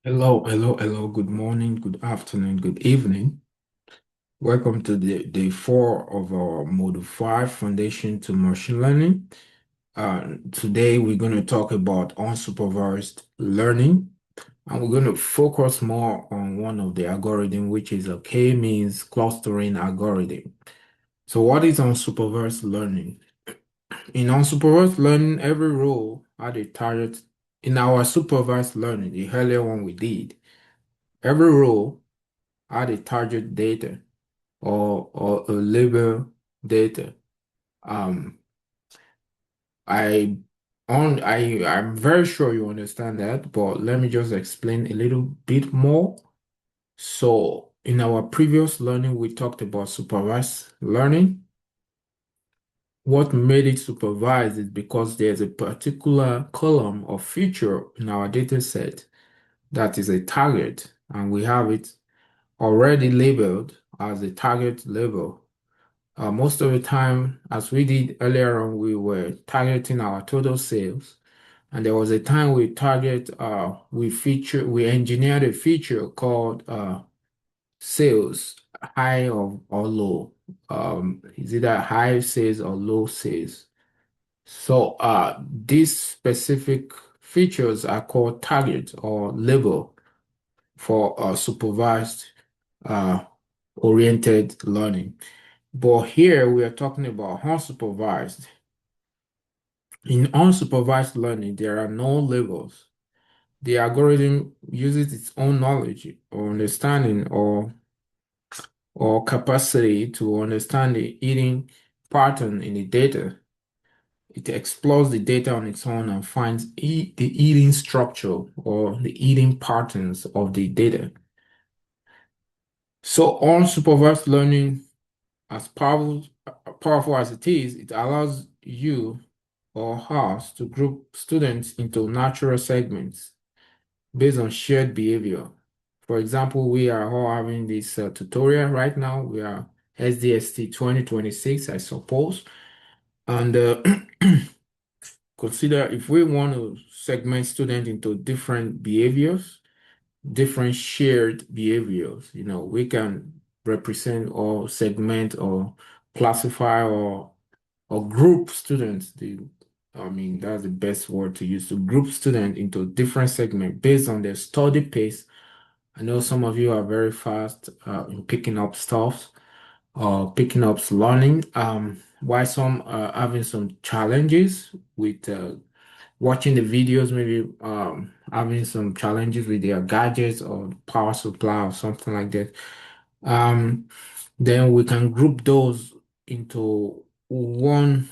Hello, hello, hello. Good morning, good afternoon, good evening. Welcome to the day four of our Module 5 Foundation to Machine Learning. Today, we're going to talk about unsupervised learning, and we're going to focus more on one of the algorithm, which is a K-means clustering algorithm. So, what is unsupervised learning? In unsupervised learning, every role had a target. In our supervised learning, the earlier one we did, every role had a target data or a label data. Um, I'm very sure you understand that, but let me just explain a little bit more. So in our previous learning, we talked about supervised learning. What made it supervised is because there's a particular column or feature in our data set that is a target, and we have it already labeled as a target label. Most of the time, as we did earlier on, we were targeting our total sales. And there was a time we engineered a feature called sales, high or low. Is either high sales or low sales. So these specific features are called target or label for supervised uh, oriented learning. But here we are talking about unsupervised. In unsupervised learning, there are no labels. The algorithm uses its own knowledge or understanding or capacity to understand the eating pattern in the data. It explores the data on its own and finds the eating structure or the eating patterns of the data. So unsupervised learning, as powerful as it is, it allows you or us to group students into natural segments based on shared behavior. For example, we are all having this tutorial right now. We are SDST 2026, I suppose. And consider if we want to segment students into different behaviors, different shared behaviors, we can represent or segment or classify or group students. That's the best word to use to group students into different segments based on their study pace. I know some of you are very fast in picking up stuff or picking up learning, while some are having some challenges with watching the videos, maybe having some challenges with their gadgets or power supply or something like that. Um, then we can group those into one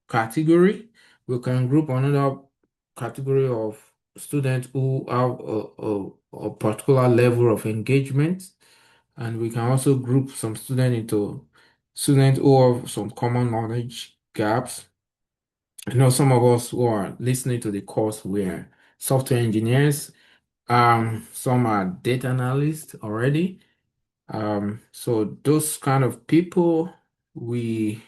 category. We can group another category of students who have a particular level of engagement, and we can also group some students into students who have some common knowledge gaps. I know some of us who are listening to the course were software engineers. Some are data analysts already. So those kind of people, we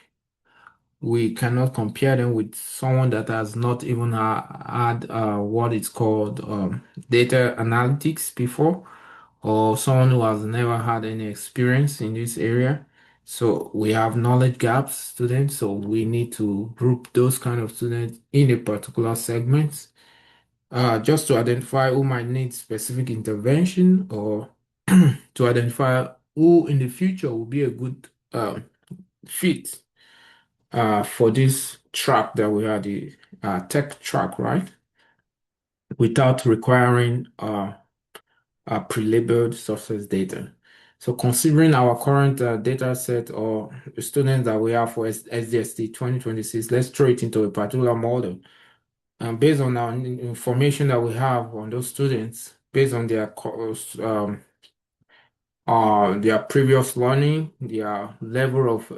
we cannot compare them with someone that has not even had what is called data analytics before, or someone who has never had any experience in this area. So we have knowledge gaps students, so we need to group those kind of students in a particular segment, just to identify who might need specific intervention or to identify who in the future will be a good fit for this track that we had, the tech track, right? Without requiring pre-labeled sources data. So considering our current data set or students that we have for SDST 2026, let's throw it into a particular model. And based on our information that we have on those students, based on their their previous learning, their level of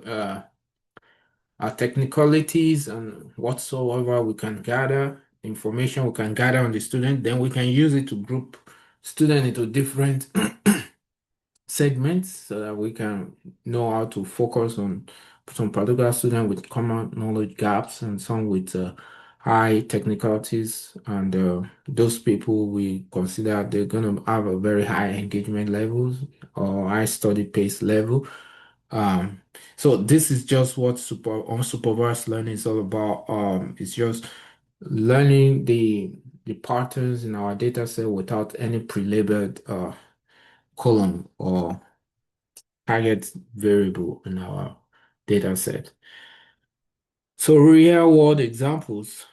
technicalities and whatsoever we can gather, information we can gather on the student, then we can use it to group student into different segments so that we can know how to focus on some particular student with common knowledge gaps and some with high technicalities, and those people we consider they're going to have a very high engagement levels or high study pace level. Um, so this is just what unsupervised learning is all about. It's just learning the patterns in our data set without any pre-labeled column or target variable in our data set. So real world examples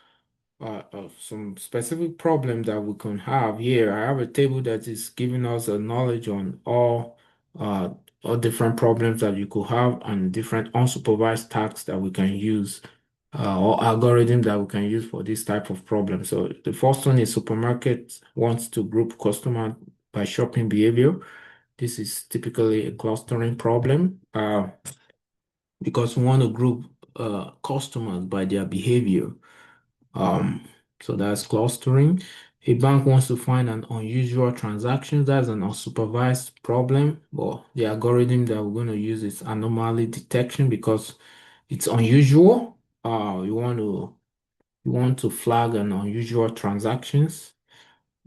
of some specific problem that we can have here. I have a table that is giving us a knowledge on uh, all different problems that you could have and different unsupervised tasks that we can use or algorithm that we can use for this type of problem. So the first one is supermarket wants to group customer by shopping behavior. This is typically a clustering problem because we want to group customers by their behavior. Um, so that's clustering. A bank wants to find an unusual transaction. That's an unsupervised problem. But the algorithm that we're going to use is anomaly detection because it's unusual. You want to flag an unusual transactions.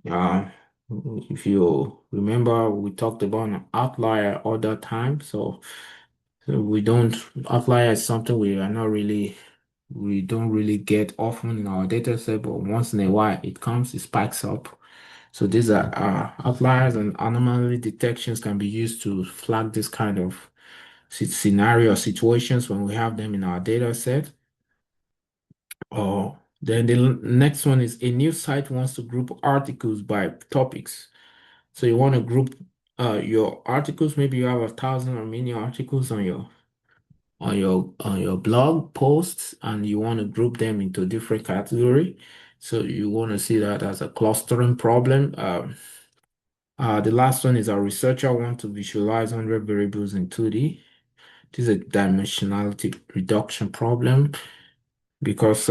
Uh, if you remember, we talked about an outlier all that time. So we don't outlier is something we don't really get often in our data set, but once in a while it comes, it spikes up. So these are outliers and anomaly detections can be used to flag this kind of scenario or situations when we have them in our data set. Or then the next one is a news site wants to group articles by topics. So you want to group your articles. Maybe you have 1,000 or many articles on your blog posts and you want to group them into different category. So you want to see that as a clustering problem. The last one is a researcher want to visualize 100 variables in 2D. This is a dimensionality reduction problem because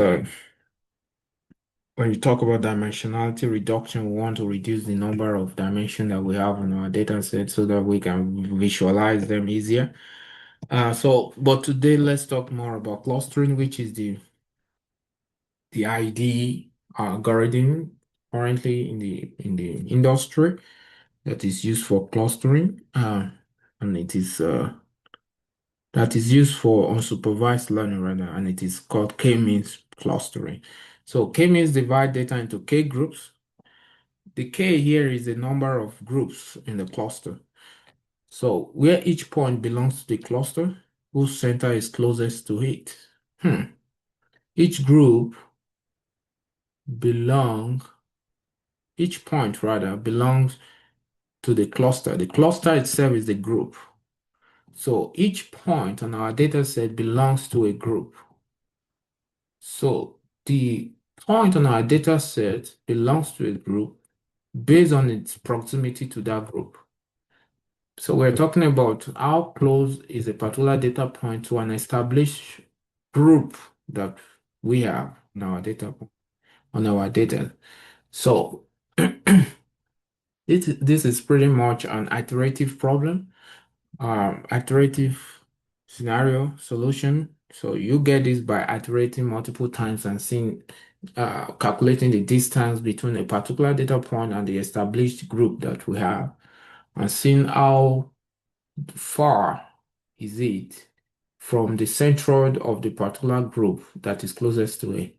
when you talk about dimensionality reduction, we want to reduce the number of dimensions that we have in our data set so that we can visualize them easier. But today let's talk more about clustering, which is the ID algorithm currently in the industry that is used for clustering, and it is that is used for unsupervised learning rather, and it is called k-means clustering. So k-means divide data into k groups. The k here is the number of groups in the cluster. So where each point belongs to the cluster, whose center is closest to it. Each group belong, each point rather belongs to the cluster. The cluster itself is the group. So each point on our data set belongs to a group. So the point on our data set belongs to a group based on its proximity to that group. So we're talking about how close is a particular data point to an established group that we have on our data. So this is pretty much an iterative problem, iterative scenario solution. So you get this by iterating multiple times and calculating the distance between a particular data point and the established group that we have, and seeing how far is it from the centroid of the particular group that is closest to it.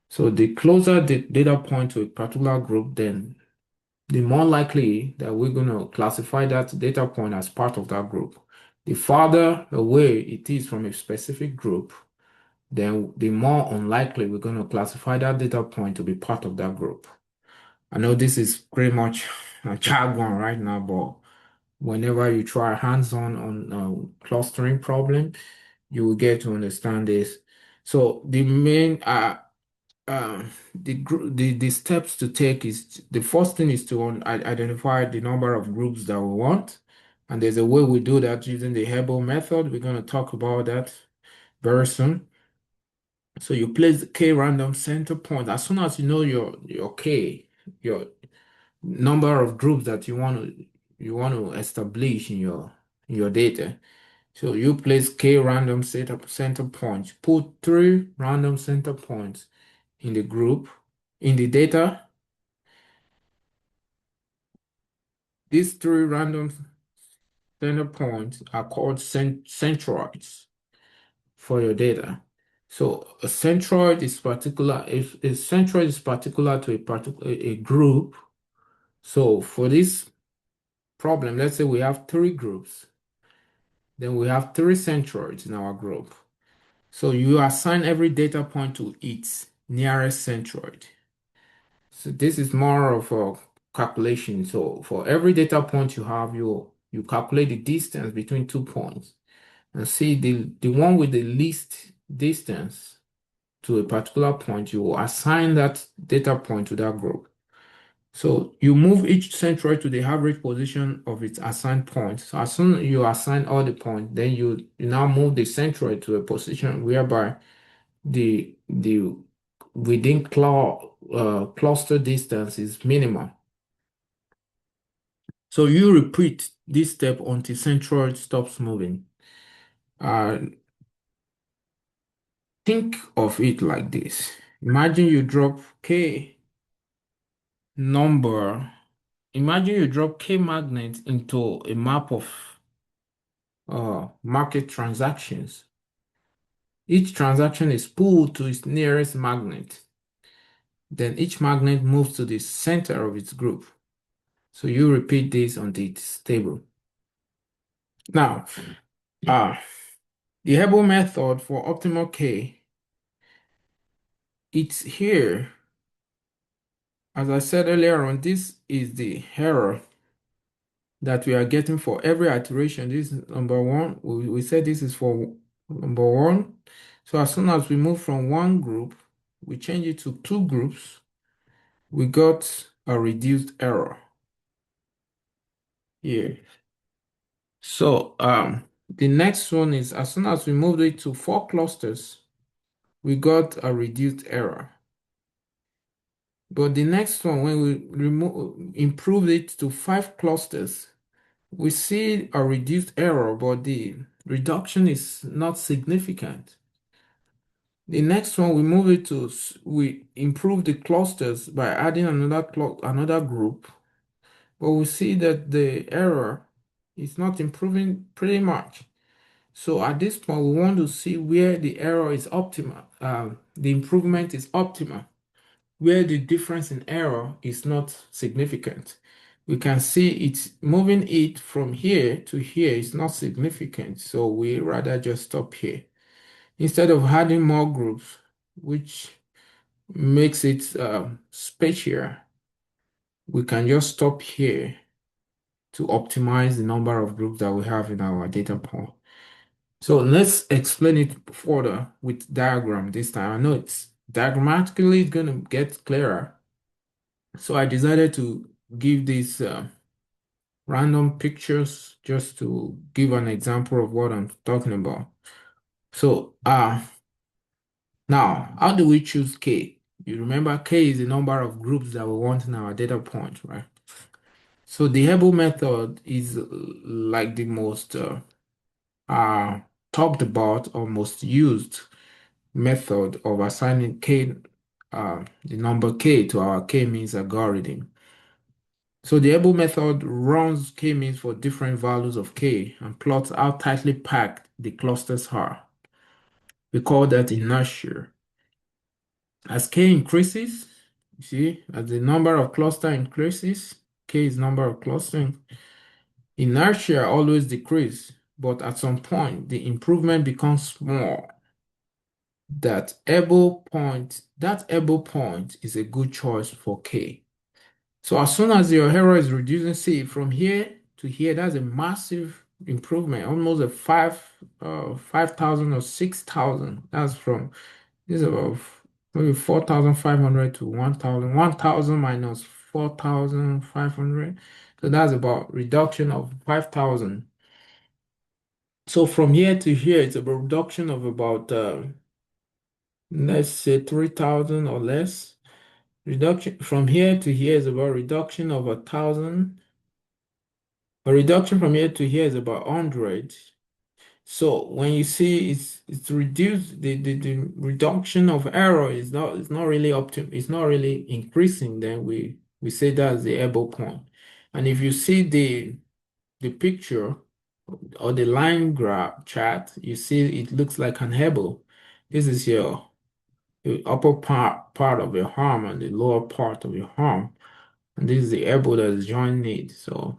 So the closer the data point to a particular group, then the more likely that we're going to classify that data point as part of that group. The farther away it is from a specific group, then the more unlikely we're going to classify that data point to be part of that group. I know this is pretty much a jargon right now, but whenever you try hands-on on clustering problem, you will get to understand this. So the main the steps to take is the first thing is to identify the number of groups that we want, and there's a way we do that using the Hebel method. We're going to talk about that very soon. So you place the k random center point as soon as you know your k, your number of groups that you want to establish in your data. So you place k random center points. Put 3 random center points in the group, in the data. These three random center points are called centroids for your data. So a centroid is particular, if a centroid is particular to a particular a group. So for this problem, let's say we have three groups, then we have three centroids in our group. So you assign every data point to its nearest centroid. So this is more of a calculation. So for every data point you have, you calculate the distance between 2 points and see the one with the least distance to a particular point, you will assign that data point to that group. So you move each centroid to the average position of its assigned point. So as soon as you assign all the points, then you now move the centroid to a position whereby the within cluster distance is minimal. So you repeat this step until centroid stops moving. Uh, think of it like this. Imagine you drop K number. Imagine you drop K magnet into a map of market transactions. Each transaction is pulled to its nearest magnet. Then each magnet moves to the center of its group. So you repeat this until it's stable. Now, uh, the Hebel method for optimal K, it's here. As I said earlier on, this is the error that we are getting for every iteration. This is number one. We said this is for number one. So as soon as we move from one group, we change it to two groups, we got a reduced error here. So the next one is as soon as we moved it to four clusters, we got a reduced error. But the next one, when we improved it to five clusters, we see a reduced error, but the reduction is not significant. The next one, we improve the clusters by adding another group, but we see that the error is not improving pretty much. So at this point, we want to see where the error is optimal, the improvement is optimal, where the difference in error is not significant. We can see it's moving it from here to here is not significant, so we rather just stop here. Instead of adding more groups, which makes it spatial, we can just stop here to optimize the number of groups that we have in our data point. So let's explain it further with diagram this time. I know it's diagrammatically going to get clearer. So I decided to give these random pictures just to give an example of what I'm talking about. So now, how do we choose K? You remember K is the number of groups that we want in our data point, right? So the Hebel method is like the most uh, talked about or most used method of assigning K, the number K to our K-means algorithm. So the Hebel method runs K-means for different values of K and plots how tightly packed the clusters are. We call that inertia. As K increases, you see, as the number of cluster increases, K is number of clustering, inertia always decrease, but at some point, the improvement becomes small. That able point is a good choice for K. So as soon as your error is reducing, see from here to here, that's a massive improvement, almost a 5,000 or 6,000. That's from this is about maybe 4,500 to 1,000. 1,000 minus 4,500. So that's about reduction of 5,000. So from here to here, it's a reduction of about let's say 3,000 or less. Reduction from here to here is about reduction of 1,000. A reduction from here to here is about 100. So when you see it's reduced, the reduction of error is not really it's not really increasing, then we say that's the elbow point. And if you see the picture or the line graph chart, you see it looks like an elbow. This is your upper part of your arm and the lower part of your arm. And this is the elbow that is joining it. So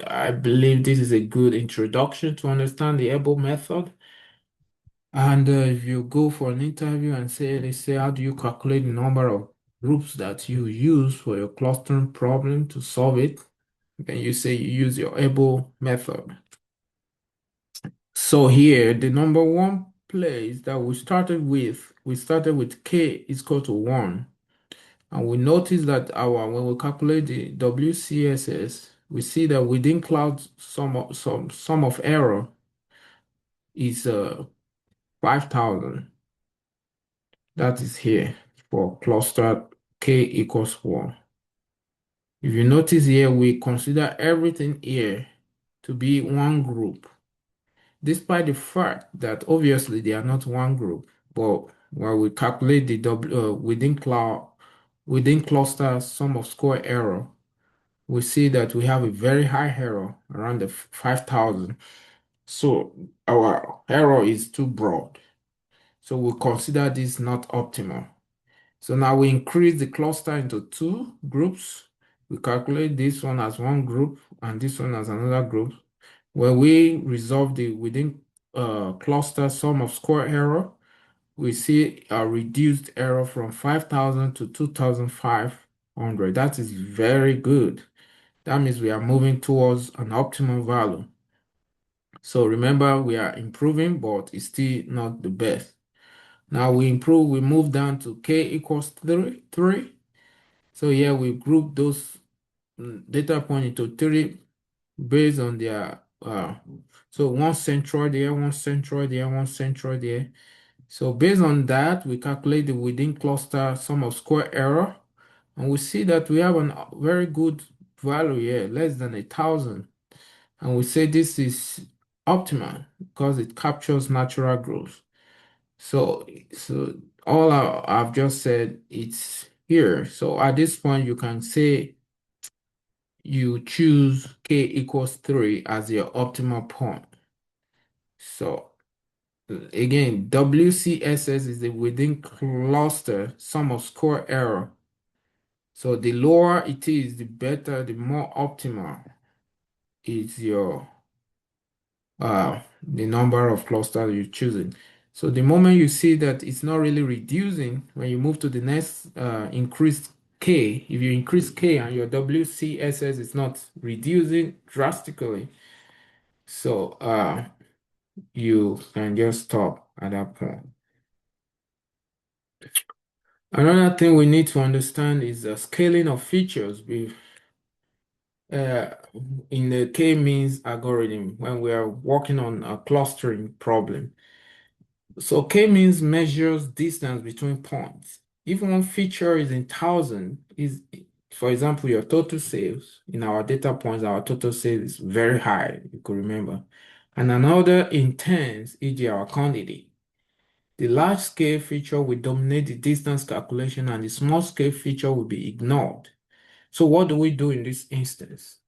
I believe this is a good introduction to understand the elbow method. And if you go for an interview and they say, how do you calculate the number of groups that you use for your clustering problem to solve it? Then you say you use your able method. So here, the number one place that we started with k is equal to 1. And we notice that when we calculate the WCSS, we see that within cloud sum of error is 5,000. That is here for cluster k equals 1. If you notice here, we consider everything here to be one group, despite the fact that obviously they are not one group. But when we calculate the within cluster sum of square error, we see that we have a very high error around the 5,000. So our error is too broad. So we consider this not optimal. So now we increase the cluster into two groups. We calculate this one as one group and this one as another group. When we resolve the within cluster sum of square error, we see a reduced error from 5,000 to 2,500. That is very good. That means we are moving towards an optimal value. So remember, we are improving, but it's still not the best. Now we move down to k equals 3. So here we group those data point into three based on their so one centroid there, one centroid there, one centroid there. So based on that, we calculate the within cluster sum of square error, and we see that we have a very good value here, less than 1,000. And we say this is optimal because it captures natural growth. So all I've just said, it's here. So at this point, you can say you choose k equals 3 as your optimal point. So again, WCSS is the within cluster sum of square error. So the lower it is, the better, the more optimal is the number of clusters you're choosing. So the moment you see that it's not really reducing, when you move to the next increased K, if you increase K and your WCSS is not reducing drastically, so you can just stop at that point. Another thing we need to understand is the scaling of features uh, in the K-means algorithm when we are working on a clustering problem. So K-means measures distance between points. If one feature is in thousand, for example, your total sales in our data points, our total sales is very high, you could remember. And another in tens, e.g. our quantity. The large scale feature will dominate the distance calculation and the small scale feature will be ignored. So what do we do in this instance?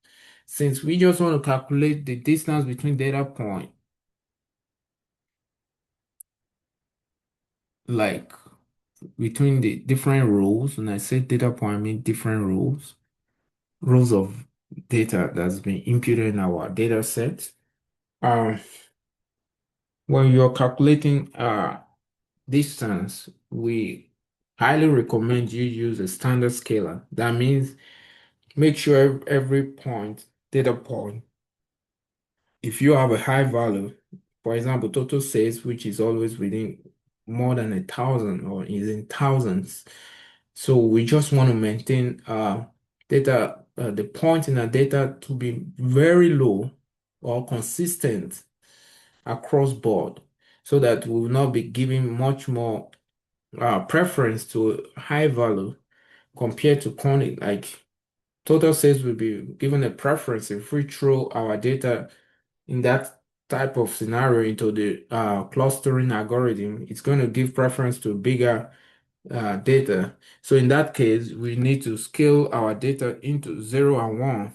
Since we just want to calculate the distance between data point, like between the different rows, and I say data point, I mean different rows of data that's been imputed in our data set. Um, when you're calculating distance, we highly recommend you use a standard scaler. That means make sure every data point, if you have a high value, for example, total sales, which is always within more than 1,000 or is in thousands. So we just want to maintain the point in our data to be very low or consistent across board so that we will not be giving much more preference to high value compared to quantity. Like total sales will be given a preference if we throw our data in that type of scenario into the clustering algorithm, it's going to give preference to bigger data. So in that case, we need to scale our data into 0 and 1.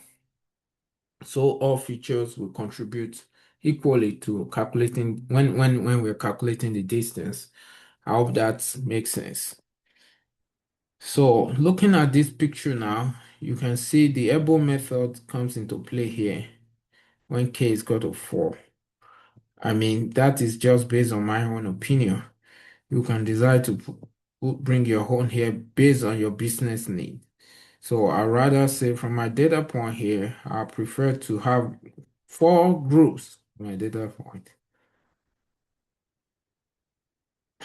So all features will contribute equally to calculating when we're calculating the distance. I hope that makes sense. So looking at this picture now, you can see the elbow method comes into play here when k is equal to 4. I mean, that is just based on my own opinion. You can decide to bring your own here based on your business need. So I rather say from my data point here, I prefer to have 4 groups in my data point.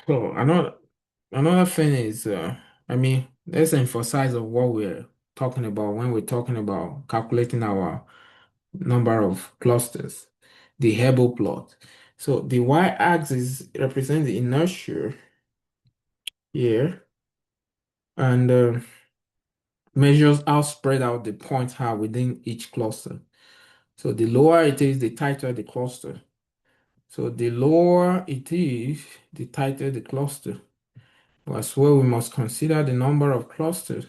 So another thing is, I mean, let's emphasize on what we're talking about when we're talking about calculating our number of clusters, the Hebel plot. So the y-axis represents the inertia here and measures how spread out the points are within each cluster. So the lower it is, the tighter the cluster. So the lower it is, the tighter the cluster. As well, we must consider the number of clusters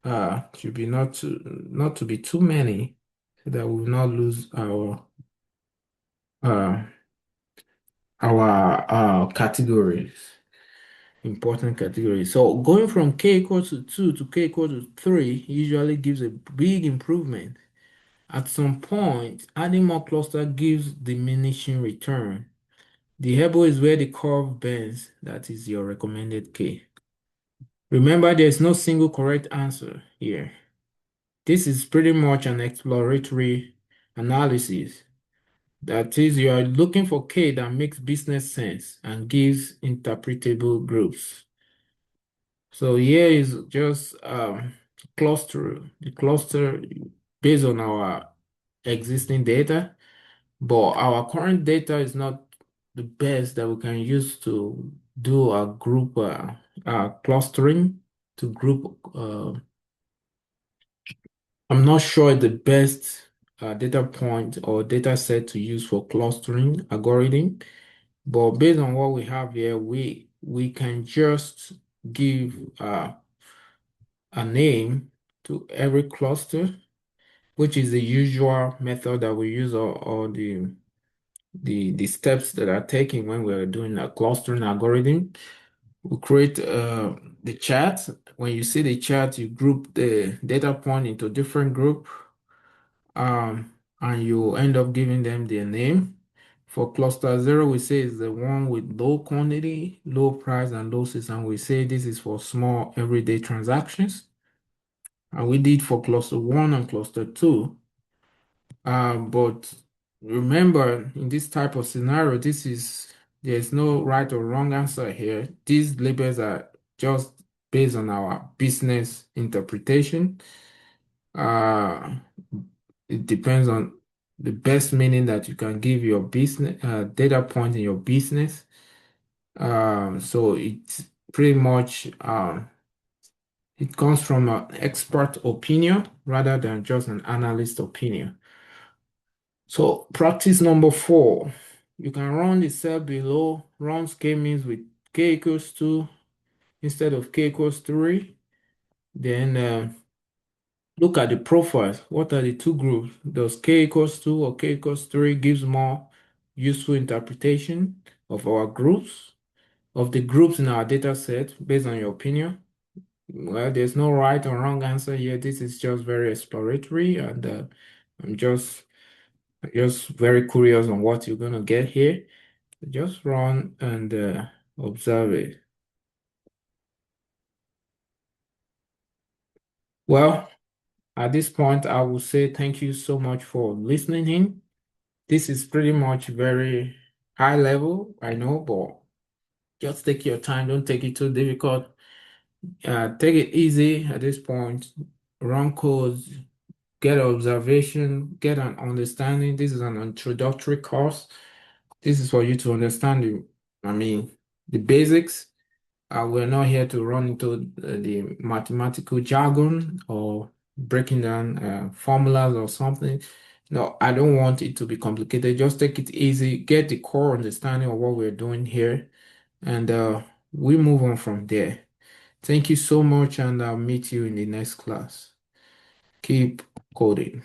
should be not to be too many, so that we will not lose uh, our categories, important categories. So going from k equals to 2 to k equals to 3 usually gives a big improvement. At some point, adding more cluster gives diminishing return. The elbow is where the curve bends. That is your recommended k. Remember, there is no single correct answer here. This is pretty much an exploratory analysis. That is, you are looking for K that makes business sense and gives interpretable groups. So here is just the cluster based on our existing data, but our current data is not the best that we can use to do a group clustering to group. I'm not sure the best data point or data set to use for clustering algorithm. But based on what we have here, we can just give a name to every cluster, which is the usual method that we use or the steps that are taken when we're doing a clustering algorithm. We create the chart. When you see the chart, you group the data point into different group, and you end up giving them their name. For cluster 0, we say is the one with low quantity, low price, and low sales, and we say this is for small everyday transactions. And we did for cluster 1 and cluster 2. But remember, in this type of scenario, there's no right or wrong answer here. These labels are just based on our business interpretation. Uh, it depends on the best meaning that you can give your business data point in your business. So it's pretty much it comes from an expert opinion rather than just an analyst opinion. So practice number 4, you can run the cell below, run k-means with k equals 2 instead of k equals 3. Then look at the profiles. What are the 2 groups? Does k equals 2 or k equals 3 gives more useful interpretation of our groups, of the groups in our data set based on your opinion? Well, there's no right or wrong answer here. This is just very exploratory, and I'm just very curious on what you're gonna get here. Just run and observe it. Well, at this point, I will say thank you so much for listening in. This is pretty much very high level, I know, but just take your time. Don't take it too difficult. Take it easy at this point. Run codes, get observation, get an understanding. This is an introductory course. This is for you to understand the basics. We're not here to run into the mathematical jargon or breaking down formulas or something. No, I don't want it to be complicated. Just take it easy, get the core understanding of what we're doing here, and we move on from there. Thank you so much, and I'll meet you in the next class. Keep coding.